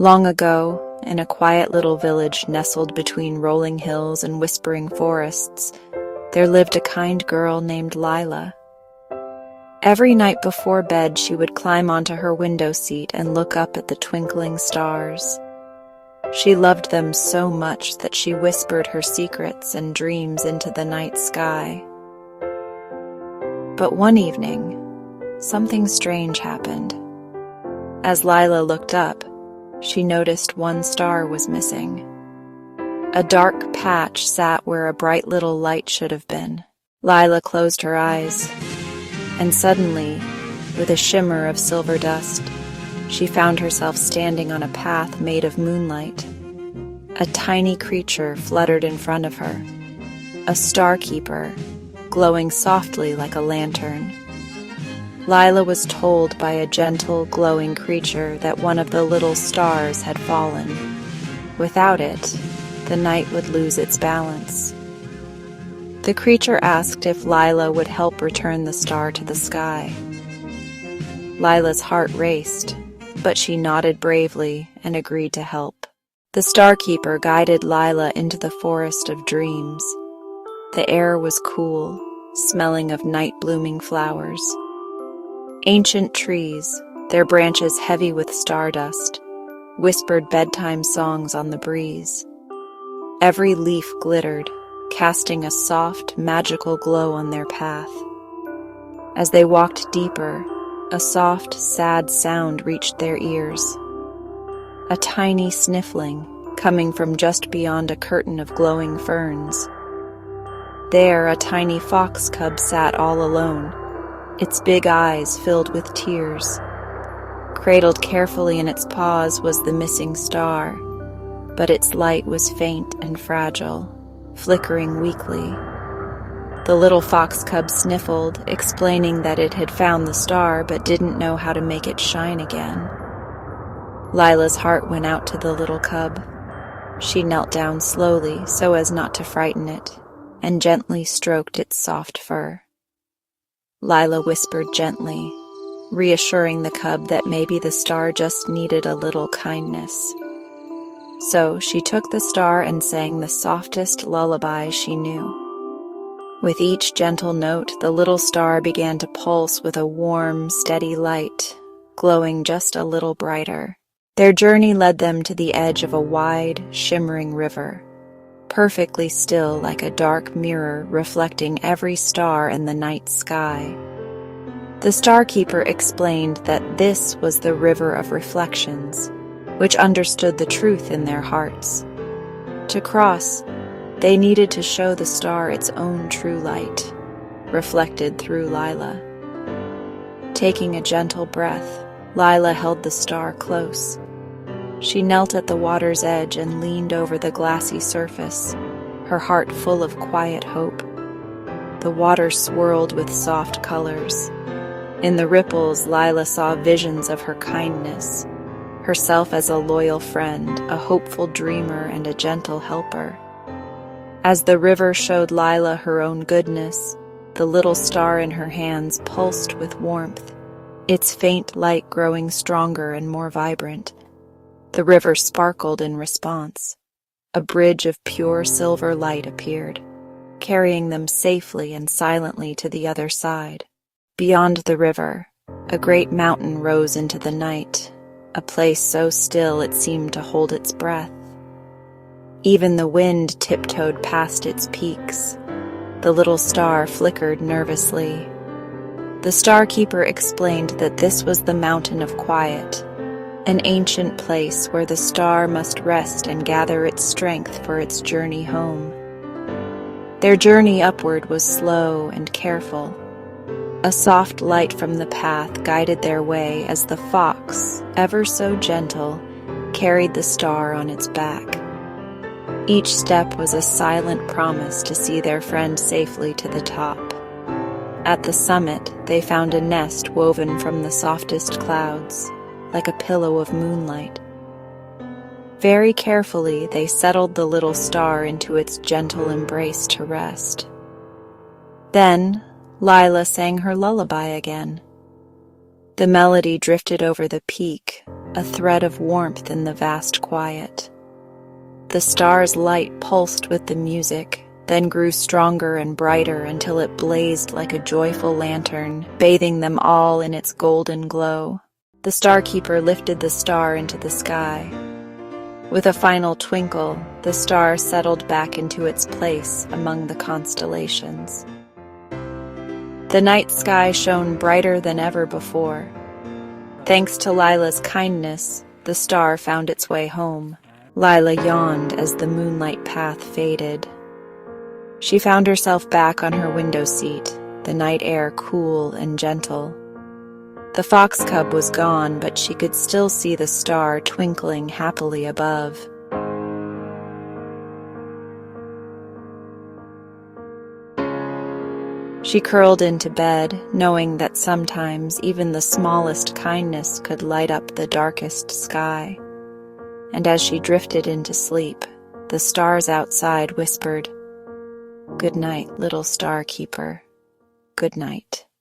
Long ago, in a quiet little village nestled between rolling hills and whispering forests, there lived a kind girl named Lila. Every night before bed, she would climb onto her window seat and look up at the twinkling stars. She loved them so much that she whispered her secrets and dreams into the night sky. But one evening, something strange happened. As Lila looked up, she noticed one star was missing. A dark patch sat where a bright little light should have been. Lila closed her eyes, and suddenly, with a shimmer of silver dust, she found herself standing on a path made of moonlight. A tiny creature fluttered in front of her, a star-keeper, glowing softly like a lantern. Lila was told by a gentle, glowing creature that one of the little stars had fallen. Without it, the night would lose its balance. The creature asked if Lila would help return the star to the sky. Lila's heart raced, but she nodded bravely and agreed to help. The star-keeper guided Lila into the forest of dreams. The air was cool, smelling of night-blooming flowers. Ancient trees, their branches heavy with stardust, whispered bedtime songs on the breeze. Every leaf glittered, casting a soft, magical glow on their path. As they walked deeper, a soft, sad sound reached their ears. A tiny sniffling, coming from just beyond a curtain of glowing ferns. There, a tiny fox cub sat all alone, its big eyes filled with tears. Cradled carefully in its paws was the missing star, but its light was faint and fragile, flickering weakly. The little fox cub sniffled, explaining that it had found the star but didn't know how to make it shine again. Lila's heart went out to the little cub. She knelt down slowly so as not to frighten it, and gently stroked its soft fur. Lila whispered gently, reassuring the cub that maybe the star just needed a little kindness. So she took the star and sang the softest lullaby she knew. With each gentle note, the little star began to pulse with a warm, steady light, glowing just a little brighter. Their journey led them to the edge of a wide, shimmering river, perfectly still like a dark mirror reflecting every star in the night sky. The star-keeper explained that this was the river of reflections, which understood the truth in their hearts. To cross, they needed to show the star its own true light, reflected through Lila. Taking a gentle breath, Lila held the star close. She knelt at the water's edge and leaned over the glassy surface, her heart full of quiet hope. The water swirled with soft colors. In the ripples, Lila saw visions of her kindness, herself as a loyal friend, a hopeful dreamer, and a gentle helper. As the river showed Lila her own goodness, the little star in her hands pulsed with warmth, its faint light growing stronger and more vibrant. The river sparkled in response. A bridge of pure silver light appeared, carrying them safely and silently to the other side. Beyond the river, a great mountain rose into the night, a place so still it seemed to hold its breath. Even the wind tiptoed past its peaks. The little star flickered nervously. The star-keeper explained that this was the Mountain of Quiet, an ancient place where the star must rest and gather its strength for its journey home. Their journey upward was slow and careful. A soft light from the path guided their way as the fox, ever so gentle, carried the star on its back. Each step was a silent promise to see their friend safely to the top. At the summit, they found a nest woven from the softest clouds, like a pillow of moonlight. Very carefully, they settled the little star into its gentle embrace to rest. Then, Lila sang her lullaby again. The melody drifted over the peak, a thread of warmth in the vast quiet. The star's light pulsed with the music, then grew stronger and brighter until it blazed like a joyful lantern, bathing them all in its golden glow. The Starkeeper lifted the star into the sky. With a final twinkle, the star settled back into its place among the constellations. The night sky shone brighter than ever before. Thanks to Lila's kindness, the star found its way home. Lila yawned as the moonlight path faded. She found herself back on her window seat, the night air cool and gentle. The fox cub was gone, but she could still see the star twinkling happily above. She curled into bed, knowing that sometimes even the smallest kindness could light up the darkest sky. And as she drifted into sleep, the stars outside whispered, "Good night, little star keeper. Good night."